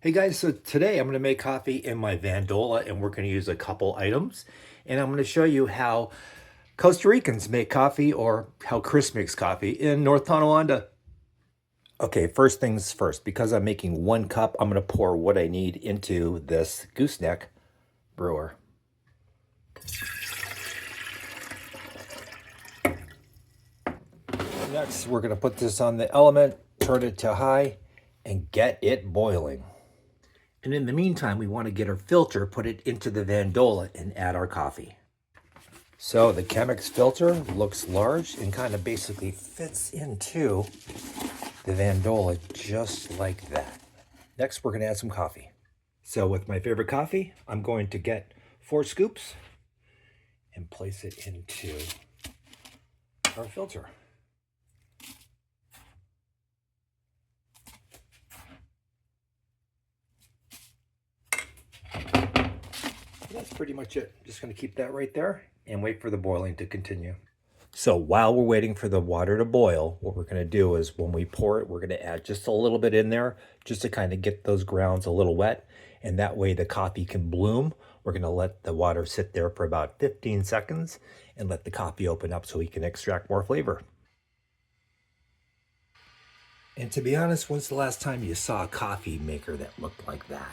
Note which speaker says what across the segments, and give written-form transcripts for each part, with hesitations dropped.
Speaker 1: Hey guys, so today I'm going to make coffee in my Vandola and we're going to use a couple items. And I'm going to show you how Costa Ricans make coffee or how Chris makes coffee in North Tonawanda. Okay, first things first, because I'm making 1 cup, I'm going to pour what I need into this gooseneck brewer. Next, we're going to put this on the element, turn it to high, and get it boiling. And in the meantime, we want to get our filter, put it into the Vandola, and add our coffee. So the chemex filter looks large and kind of basically fits into the Vandola just like that. Next, we're going to add some coffee. So with my favorite coffee, I'm going to get 4 scoops and place it into our filter. That's pretty much it. Just going to keep that right there and wait for the boiling to continue. So while we're waiting for the water to boil, what we're going to do is when we pour it, we're going to add just a little bit in there just to kind of get those grounds a little wet. And that way the coffee can bloom. We're going to let the water sit there for about 15 seconds and let the coffee open up so we can extract more flavor. And to be honest, when's the last time you saw a coffee maker that looked like that?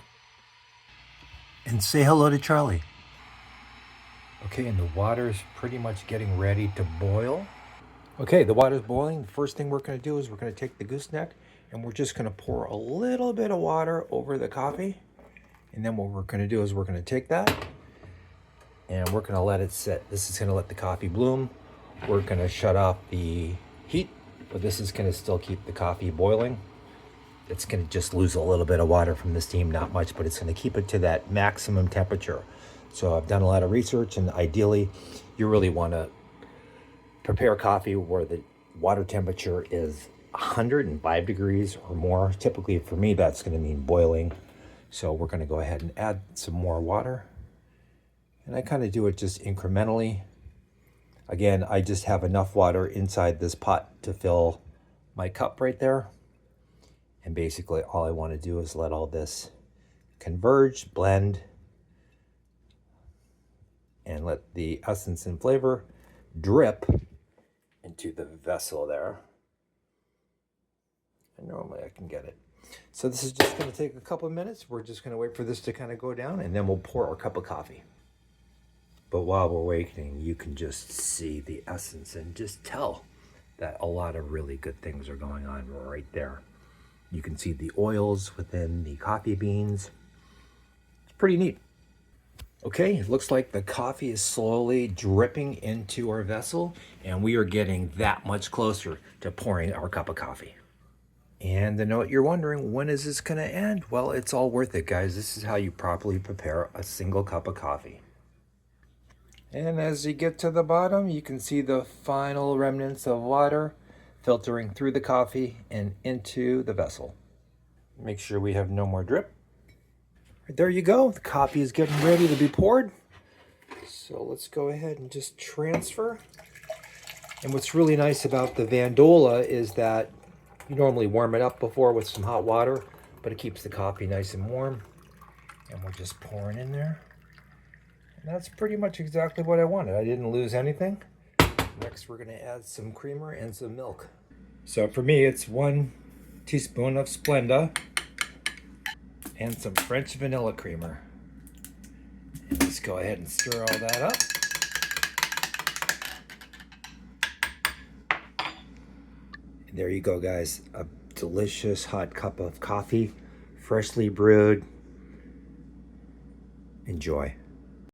Speaker 1: And say hello to Charlie. Okay, and the water's pretty much getting ready to boil. Okay, the water's boiling. The first thing we're going to do is we're going to take the gooseneck and we're just going to pour a little bit of water over the coffee. And then what we're going to do is we're going to take that and we're going to let it sit. This is going to let the coffee bloom. We're going to shut off the heat, but this is going to still keep the coffee boiling. It's going to just lose a little bit of water from the steam, not much, but it's going to keep it to that maximum temperature. So I've done a lot of research, and ideally you really want to prepare coffee where the water temperature is 105 degrees or more. Typically for me, that's going to mean boiling. So we're going to go ahead and add some more water. And I kind of do it just incrementally. Again, I just have enough water inside this pot to fill my cup right there. And basically all I want to do is let all this converge, blend, and let the essence and flavor drip into the vessel there. And normally I can get it. So this is just going to take a couple of minutes. We're just going to wait for this to kind of go down, and then we'll pour our cup of coffee. But while we're waiting, you can just see the essence and just tell that a lot of really good things are going on right there. You can see the oils within the coffee beans. It's pretty neat. Okay, it looks like the coffee is slowly dripping into our vessel, and we are getting that much closer to pouring our cup of coffee. And I know what you're wondering, when is this going to end? Well, it's all worth it, guys. This is how you properly prepare a single cup of coffee. And as you get to the bottom, you can see the final remnants of water filtering through the coffee and into the vessel. Make sure we have no more drip. There you go. The coffee is getting ready to be poured. So let's go ahead and just transfer. And what's really nice about the Vandola is that you normally warm it up before with some hot water, but it keeps the coffee nice and warm. And we're just pouring in there. And that's pretty much exactly what I wanted. I didn't lose anything. Next, we're going to add some creamer and some milk. So for me, it's 1 teaspoon of Splenda and some French vanilla creamer. And just go ahead and stir all that up. And there you go, guys. A delicious hot cup of coffee, freshly brewed. Enjoy.